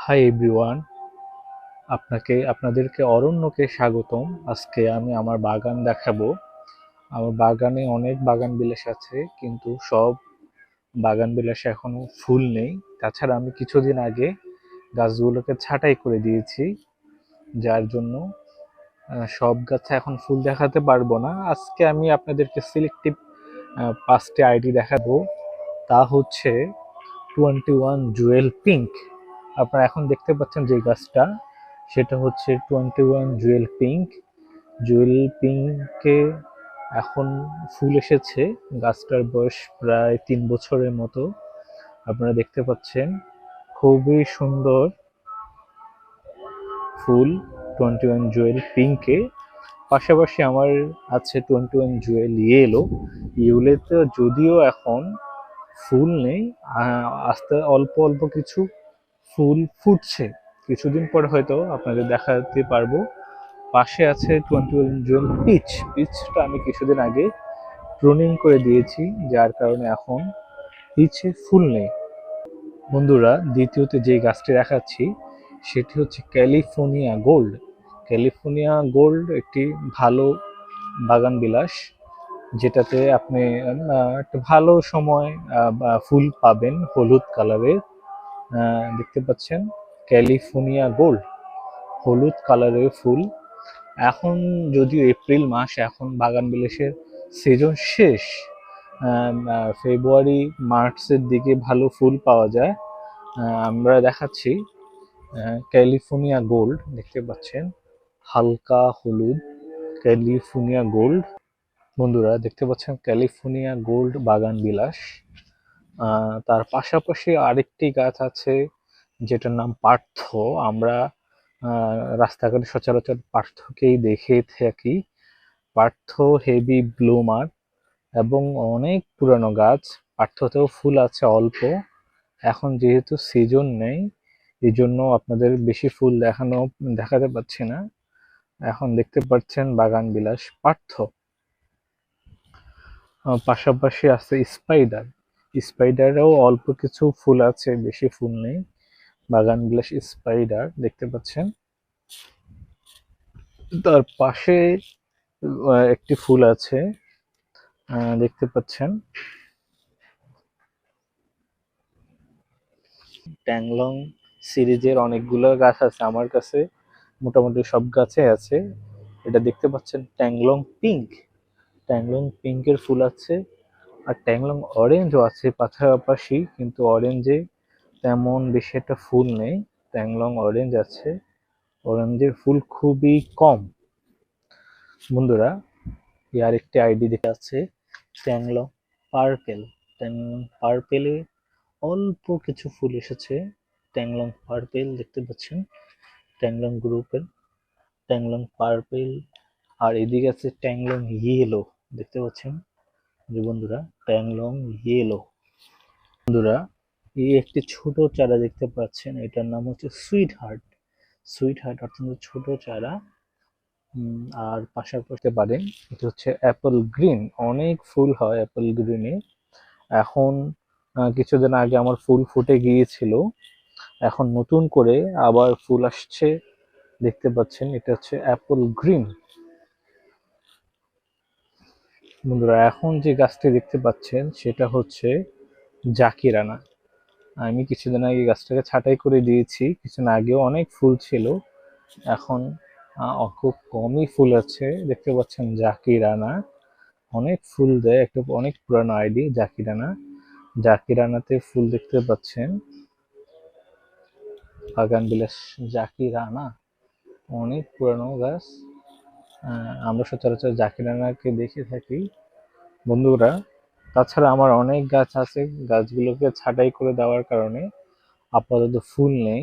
Hi everyone, আপনাদেরকে অরণ্যকে স্বাগতম। আজকে আমি আমার বাগান দেখাবো। আমার বাগানে অনেক বাগান বিলাস আছে, কিন্তু সব বাগান বিলাসে এখনো ফুল নেই। তাছাড়া আমি কিছুদিন আগে গাছগুলোকে ছাঁটাই করে দিয়েছি, যার জন্য সব গাছে এখন ফুল দেখাতে পারবো না। আজকে আমি আপনাদেরকে সিলেক্টিভ 5টি আইডি দেখাবো। তা হচ্ছে 21 জুয়েল পিঙ্ক। আপনারা এখন দেখতে পাচ্ছেন যে গাছটা, সেটা হচ্ছে 21 জুয়েল পিঙ্ক। জুয়েল পিঙ্কে এখন ফুল এসেছে। গাছটার বয়স প্রায় 3 বছরের মতো। আপনারা দেখতে পাচ্ছেন খুবই সুন্দর ফুল 21 জুয়েল পিঙ্কে। পাশাপাশি আমার আছে 21 জুয়েল ইয়েলো। ইয়েলোতে যদিও এখন ফুল নেই, আস্তে অল্প অল্প কিছু ফুল ফুটছে। কিছুদিন পরে হয়তো আপনাদের দেখাতে পারবো। পাশে আছে 21 জুয়েল পিচ। পিচটা আমি কিছুদিন আগে প্রুনিং করে দিয়েছি, যার কারণে এখন পিচে ফুল নেই। বন্ধুরা, দ্বিতীয়তে যে গাছটি দেখাচ্ছি সেটি হচ্ছে ক্যালিফোর্নিয়া গোল্ড। ক্যালিফোর্নিয়া গোল্ড একটি ভালো বাগান বিলাস, যেটাতে আপনি একটা ভালো সময় ফুল পাবেন হলুদ কালারের। দেখতে পাচ্ছেন ক্যালিফোর্নিয়া গোল্ড, হলুদ কালারের ফুল। এখন যদিও এপ্রিল মাস, এখন বাগান বিলাসের সিজন শেষ। ফেব্রুয়ারি মার্চের দিকে ভালো ফুল পাওয়া যায়। আমরা দেখাচ্ছি ক্যালিফোর্নিয়া গোল্ড। দেখতে পাচ্ছেন হালকা হলুদ ক্যালিফোর্নিয়া গোল্ড। বন্ধুরা দেখতে পাচ্ছেন ক্যালিফোর্নিয়া গোল্ড বাগান বিলাস। তার পাশাপাশি আরেকটি গাছ আছে যেটার নাম পার্থ। আমরা রাস্তাঘাটে সচরাচর পার্থকেই দেখে থাকি। পার্থ হেভি ব্লুমার এবং অনেক পুরানো গাছ। পার্থতেও ফুল আছে অল্প। এখন যেহেতু সিজন নেই, এই জন্য আপনাদের বেশি ফুল দেখাতে পাচ্ছি না। এখন দেখতে পাচ্ছেন বাগান বিলাস পার্থ। পাশাপাশি আছে স্পাইডার। স্পাইডারেও অল্প কিছু ফুল আছে, বেশি ফুল নেই। বাগান বিলাস স্পাইডার দেখতে পাচ্ছেন। তার পাশে একটি ফুল আছে, দেখতে পাচ্ছেন ট্যাংলং সিরিজের অনেকগুলো গাছ আছে আমার কাছে, মোটামুটি সব গাছে আছে। এটা দেখতে পাচ্ছেন ট্যাংলং পিঙ্ক। ট্যাংলং পিঙ্কের ফুল আছে, আর ট্যাংলং অরেঞ্জও আছে পাশাপাশি, কিন্তু অরেঞ্জে তেমন বেশি একটা ফুল নেই। ট্যাংলং অরেঞ্জ আছে, অরেঞ্জের ফুল খুবই কম। বন্ধুরা, আর একটি আইডি দেখে আছে ট্যাংলং পার্পেল। ট্যাংলং পার্পেলে অল্প কিছু ফুল এসেছে। ট্যাংলং পার্পেল দেখতে পাচ্ছেন ট্যাংলং গ্রুপের ট্যাংলং পার্পেল। আর এদিকে আছে ট্যাংলং ইয়েলো, দেখতে পাচ্ছেন যে বন্ধুরা ট্যাংলং ইয়েলো। বন্ধুরা, এই একটি ছোট চারা দেখতে পাচ্ছেন, এটার নাম হচ্ছে সুইট হার্ট। সুইট হার্ট অর্থাৎ ছোট চারা। আর পাশাপাশি পারেন এটা হচ্ছে অ্যাপল গ্রিন। অনেক ফুল হয় অ্যাপল গ্রিনে। এখন কিছুদিন আগে আমার ফুল ফুটে গিয়েছিল, এখন নতুন করে আবার ফুল আসছে। দেখতে পাচ্ছেন এটা হচ্ছে অ্যাপল গ্রিন। বন্ধুরা, এখন যে গাছটি দেখতে পাচ্ছেন সেটা হচ্ছে জাকিরানা। আমি কিছুদিন আগে গাছটাকে ছাঁটাই করে দিয়েছি। কিছুদিন আগেও অনেক ফুল ছিল, এখন খুব কমই ফুল আছে। দেখতে পাচ্ছেন জাকিরানা অনেক ফুল দেয়, একটা অনেক পুরানো আইডি জাকিরানা। জাকিরানাতে ফুল দেখতে পাচ্ছেন। বাগান বিলাস জাকিরানা অনেক পুরানো গাছ। আমরা সচরাচর জাকিরানাকে দেখে থাকি। বন্ধুরা, তাছাড়া আমার অনেক গাছ আছে, গাছগুলোকে ছাঁটাই করে দেওয়ার কারণে আপাতত ফুল নেই।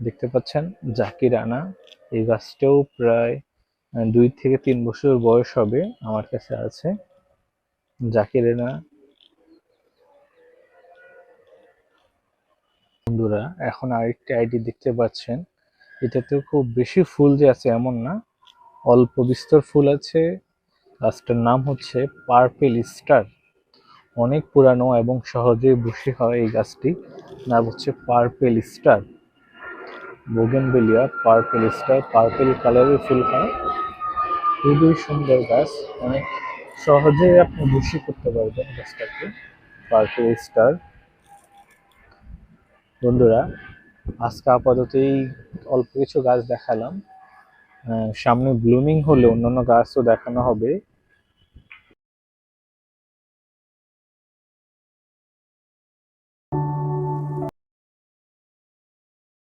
দেখতে পাচ্ছেন জাকিরানা, এই গাছটাও প্রায় 2 থেকে 3 বছর বয়স হবে, আমার কাছে আছে জাকিরানা। বন্ধুরা, এখন আরেকটি আইডি দেখতে পাচ্ছেন, এটাতেও খুব বেশি ফুল যে আছে এমন না, অল্প বিস্তর ফুল আছে। গাছটার নাম হচ্ছে পার্পেল স্টার। অনেক পুরানো এবং সহজে বুশি হয় এই গাছটি, নাম হচ্ছে purple star. Bougainvillea purple star, purple কালারের ফুল হয়, খুবই সুন্দর গাছ, অনেক সহজে আপনি বুশি করতে পারবেন গাছটাকে। Purple star. বন্ধুরা, আজকে আপাতত এই অল্প কিছু গাছ দেখালাম, সামনে ব্লুমিং হলে অন্যান্য গাছও দেখানো হবে।